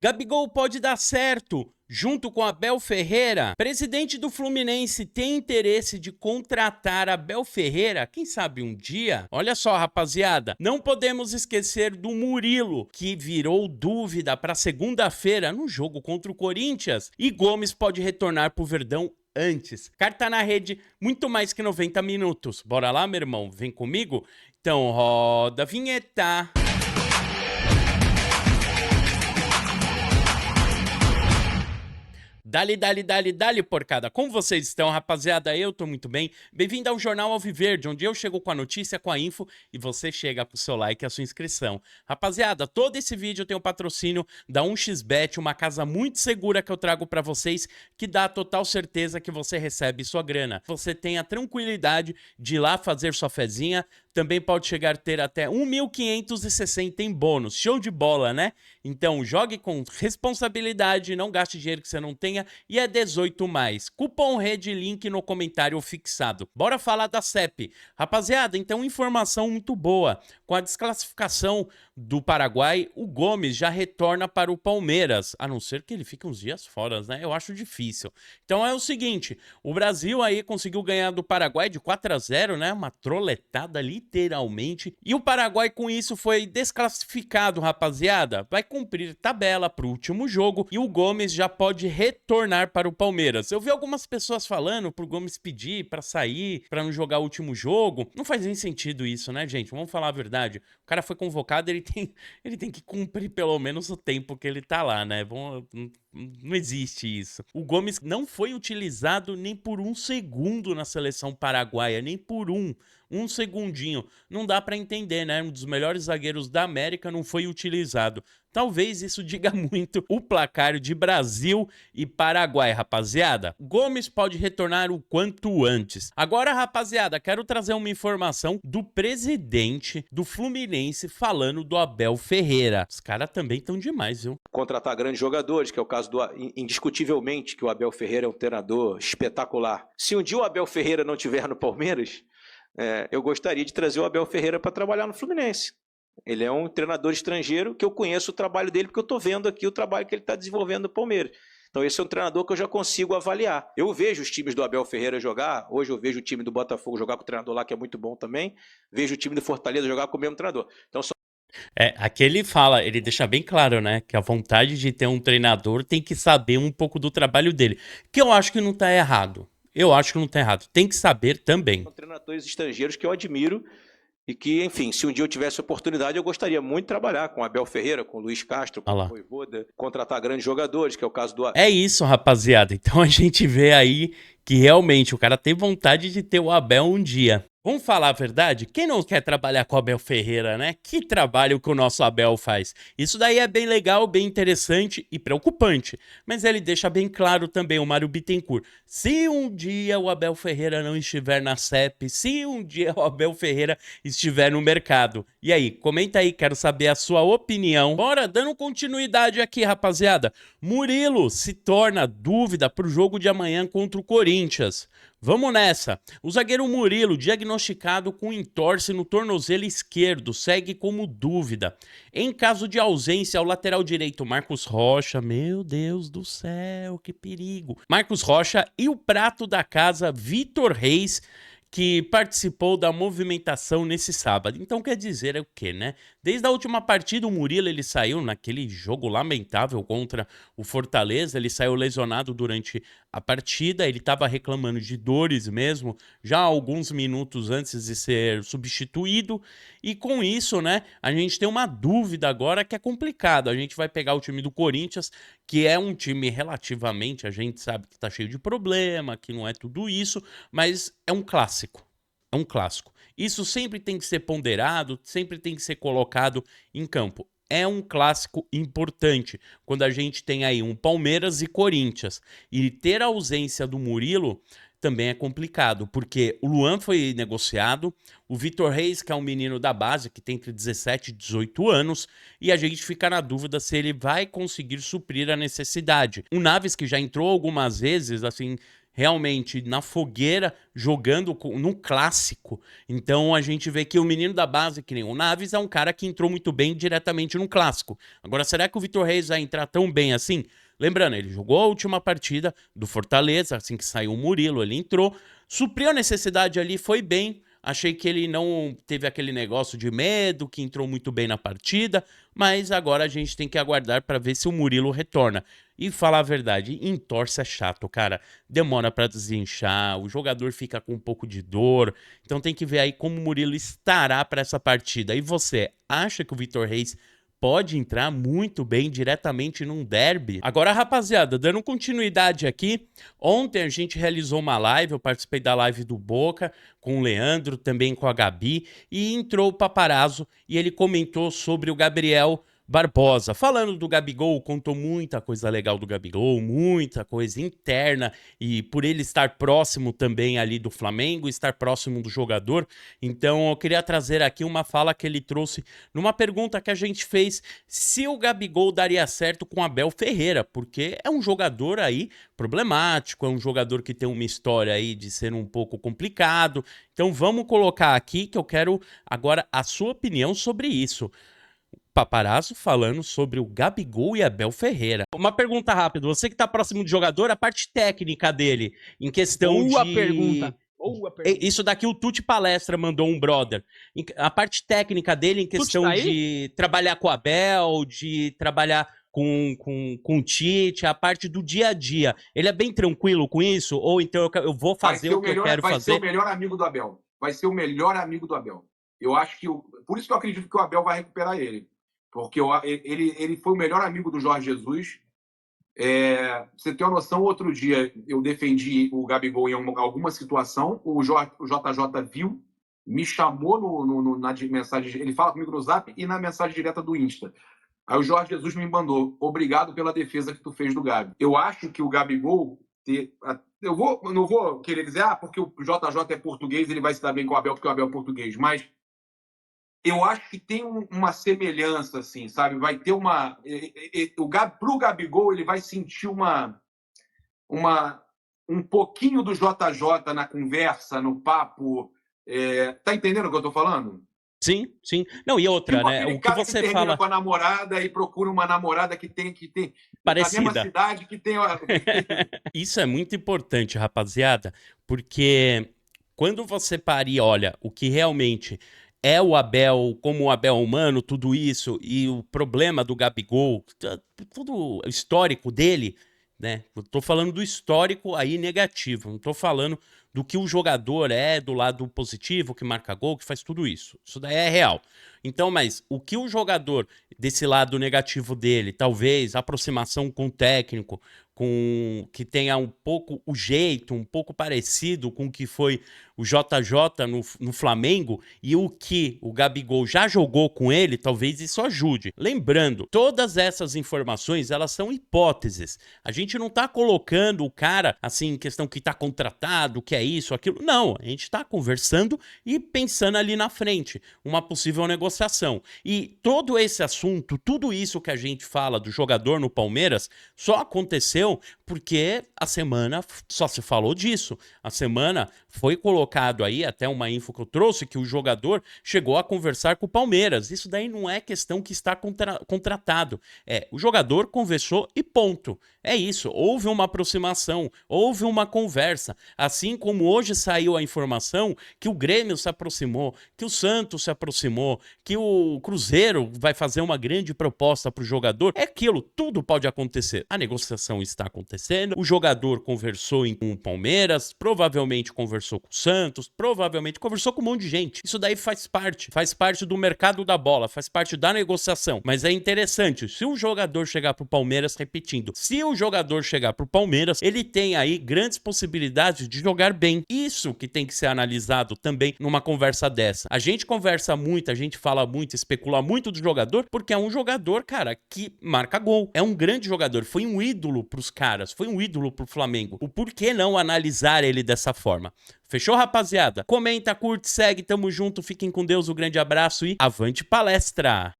Gabigol pode dar certo. Junto com Abel Ferreira, presidente do Fluminense tem interesse de contratar Abel Ferreira, quem sabe um dia? Olha só, rapaziada, não podemos esquecer do Murilo, que virou dúvida para segunda-feira no jogo contra o Corinthians, e Gomes pode retornar pro Verdão antes. Carta na rede, muito mais que 90 minutos. Bora lá, meu irmão? Vem comigo? Então roda a vinheta. Dali, porcada. Como vocês estão, rapaziada? Eu tô muito bem. Bem-vindo ao Jornal Alviverde, onde eu chego com a notícia, com a info, e você chega com o seu like e a sua inscrição. Rapaziada, todo esse vídeo tem o patrocínio da 1xBet, uma casa muito segura que eu trago pra vocês, que dá a total certeza que você recebe sua grana. Você tem a tranquilidade de ir lá fazer sua fezinha, também pode chegar a ter até 1.560 em bônus. Show de bola, né? Então, jogue com responsabilidade, não gaste dinheiro que você não tenha e é 18+. Cupom RED, link no comentário fixado. Bora falar da CEP. Rapaziada, então informação muito boa. Com a desclassificação do Paraguai, o Gomes já retorna para o Palmeiras, a não ser que ele fique uns dias fora, né? Eu acho difícil. Então é o seguinte, o Brasil aí conseguiu ganhar do Paraguai de 4-0, né? Uma troletada literalmente. E o Paraguai com isso foi desclassificado, rapaziada. Vai cumprir tabela para o último jogo e o Gomes já pode retornar para o Palmeiras. Eu vi algumas pessoas falando pro Gomes pedir para sair, para não jogar o último jogo. Não faz nem sentido isso, né, gente? Vamos falar a verdade. O cara foi convocado, ele tem que cumprir pelo menos o tempo que ele tá lá, né? Não existe isso. O Gomes não foi utilizado nem por um segundo na seleção paraguaia, nem por um segundinho. Não dá pra entender, né? Um dos melhores zagueiros da América não foi utilizado. Talvez isso diga muito o placar de Brasil e Paraguai, rapaziada. Gomes pode retornar o quanto antes. Agora, rapaziada, quero trazer uma informação do presidente do Fluminense falando do Abel Ferreira. Os caras também estão demais, viu? Contratar grandes jogadores, que é o caso do, indiscutivelmente, que o Abel Ferreira é um treinador espetacular. Se um dia o Abel Ferreira não estiver no Palmeiras, eu gostaria de trazer o Abel Ferreira para trabalhar no Fluminense. Ele é um treinador estrangeiro que eu conheço o trabalho dele, porque eu estou vendo aqui o trabalho que ele está desenvolvendo no Palmeiras. Então esse é um treinador que eu já consigo avaliar. Eu vejo os times do Abel Ferreira jogar, hoje eu vejo o time do Botafogo jogar com o treinador lá, que é muito bom também, vejo o time do Fortaleza jogar com o mesmo treinador. Então Aqui ele fala, ele deixa bem claro, né, que a vontade de ter um treinador tem que saber um pouco do trabalho dele, que eu acho que não tá errado. Eu acho que não tá errado. Tem que saber também. São treinadores estrangeiros que eu admiro e que, enfim, se um dia eu tivesse oportunidade, eu gostaria muito de trabalhar com o Abel Ferreira, com o Luiz Castro, com o Vojvoda, contratar grandes jogadores, que é o caso do... É isso, rapaziada. Então a gente vê aí que realmente o cara tem vontade de ter o Abel um dia. Vamos falar a verdade? Quem não quer trabalhar com o Abel Ferreira, né? Que trabalho que o nosso Abel faz. Isso daí é bem legal, bem interessante e preocupante. Mas ele deixa bem claro também, o Mário Bittencourt. Se um dia o Abel Ferreira não estiver na CEP, se um dia o Abel Ferreira estiver no mercado. E aí, comenta aí, quero saber a sua opinião. Bora, dando continuidade aqui, rapaziada. Murilo se torna dúvida pro jogo de amanhã contra o Corinthians. Vamos nessa. O zagueiro Murilo, diagnosticado com entorse no tornozelo esquerdo, segue como dúvida. Em caso de ausência, o lateral direito Marcos Rocha, meu Deus do céu, que perigo. Marcos Rocha e o prato da casa Vitor Reis, que participou da movimentação nesse sábado. Então quer dizer o quê, né? Desde a última partida, o Murilo ele saiu naquele jogo lamentável contra o Fortaleza, ele saiu lesionado durante a partida, ele estava reclamando de dores mesmo, já há alguns minutos antes de ser substituído, e com isso, né, a gente tem uma dúvida agora que é complicado. A gente vai pegar o time do Corinthians, que é um time relativamente, a gente sabe que tá cheio de problema, que não é tudo isso, mas é um clássico. É um clássico. Isso sempre tem que ser ponderado, sempre tem que ser colocado em campo. É um clássico importante quando a gente tem aí um Palmeiras e Corinthians. E ter a ausência do Murilo também é complicado, porque o Luan foi negociado, o Vitor Reis, que é um menino da base, que tem entre 17 e 18 anos, e a gente fica na dúvida se ele vai conseguir suprir a necessidade. O Naves, que já entrou algumas vezes, assim, realmente na fogueira, jogando no clássico. Então a gente vê que o menino da base, que nem o Naves, é um cara que entrou muito bem diretamente no clássico. Agora, será que o Vitor Reis vai entrar tão bem assim? Lembrando, ele jogou a última partida do Fortaleza, assim que saiu o Murilo, ele entrou, supriu a necessidade ali, foi bem. Achei que ele não teve aquele negócio de medo, que entrou muito bem na partida, mas agora a gente tem que aguardar para ver se o Murilo retorna. E falar a verdade, entorse é chato, cara. Demora para desinchar, o jogador fica com um pouco de dor. Então tem que ver aí como o Murilo estará para essa partida. E você acha que o Vitor Reis pode entrar muito bem diretamente num derby? Agora, rapaziada, dando continuidade aqui, ontem a gente realizou uma live, eu participei da live do Boca, com o Leandro, também com a Gabi, e entrou o Paparazzo e ele comentou sobre o Gabriel Barbosa. Falando do Gabigol, contou muita coisa legal do Gabigol, muita coisa interna, e por ele estar próximo também ali do Flamengo, estar próximo do jogador, então eu queria trazer aqui uma fala que ele trouxe numa pergunta que a gente fez, se o Gabigol daria certo com Abel Ferreira, porque é um jogador aí problemático, é um jogador que tem uma história aí de ser um pouco complicado, então vamos colocar aqui que eu quero agora a sua opinião sobre isso. Paparazzo falando sobre o Gabigol e Abel Ferreira. Uma pergunta rápida, você que tá próximo de jogador, a parte técnica dele, em questão Boa de... pergunta. Boa pergunta. Isso daqui o Tuti Palestra mandou um brother. A parte técnica dele em questão tá de trabalhar com o Abel, de trabalhar com o Tite, a parte do dia a dia. Ele é bem tranquilo com isso? Ou então eu vou fazer o que eu quero fazer? Vai ser o melhor amigo do Abel. Vai ser o melhor amigo do Abel. Eu acho que... Por isso que eu acredito que o Abel vai recuperar ele. Porque ele foi o melhor amigo do Jorge Jesus. Você tem uma noção, outro dia eu defendi o Gabigol em alguma situação, o JJ viu, me chamou na mensagem, ele fala comigo no Zap e na mensagem direta do Insta. Aí o Jorge Jesus me mandou, obrigado pela defesa que tu fez do Gabi. Eu acho que o Gabigol... não vou querer dizer, porque o JJ é português, ele vai se dar bem com o Abel porque o Abel é português, mas eu acho que tem uma semelhança, assim, sabe? Vai ter uma... Pro Gabigol, ele vai sentir um pouquinho do JJ na conversa, no papo. Tá entendendo o que eu tô falando? Sim, sim. Não, e outra, né? O que você fala... com a namorada e procura uma namorada que tem parecida. Na mesma cidade que tem... Isso é muito importante, rapaziada, porque quando você para e olha o que realmente... é o Abel, como o Abel humano, tudo isso, e o problema do Gabigol, tudo o histórico dele, né? Eu tô falando do histórico aí negativo, não tô falando do que o jogador é, do lado positivo, que marca gol, que faz tudo isso. Isso daí é real. Então, mas o que o jogador desse lado negativo dele, talvez aproximação com o técnico, que tenha um pouco o jeito, um pouco parecido com o que foi o JJ no Flamengo e o que o Gabigol já jogou com ele, talvez isso ajude. Lembrando, todas essas informações, elas são hipóteses. A gente não tá colocando o cara, assim, em questão que tá contratado, que é isso, aquilo. Não, a gente tá conversando e pensando ali na frente, uma possível negociação. E todo esse assunto, tudo isso que a gente fala do jogador no Palmeiras, só aconteceu porque a semana só se falou disso. A semana foi colocado aí, até uma info que eu trouxe, que o jogador chegou a conversar com o Palmeiras. Isso daí não é questão que está contratado. O jogador conversou e ponto. É isso, houve uma aproximação, houve uma conversa. Assim como hoje saiu a informação que o Grêmio se aproximou, que o Santos se aproximou, que o Cruzeiro vai fazer uma grande proposta para o jogador. É aquilo, tudo pode acontecer. A negociação está acontecendo, o jogador conversou com o Palmeiras, provavelmente conversou com o Santos, provavelmente conversou com um monte de gente. Isso daí faz parte do mercado da bola, faz parte da negociação. Mas é interessante, se o jogador chegar pro Palmeiras, repetindo, se o jogador chegar pro Palmeiras, ele tem aí grandes possibilidades de jogar bem. Isso que tem que ser analisado também numa conversa dessa. A gente conversa muito, a gente fala muito, especula muito do jogador, porque é um jogador, cara, que marca gol. É um grande jogador, foi um ídolo pros caras, foi um ídolo pro Flamengo. O porquê não analisar ele dessa forma? Fechou, rapaziada? Comenta, curte, segue, tamo junto, fiquem com Deus, um grande abraço e avante palestra!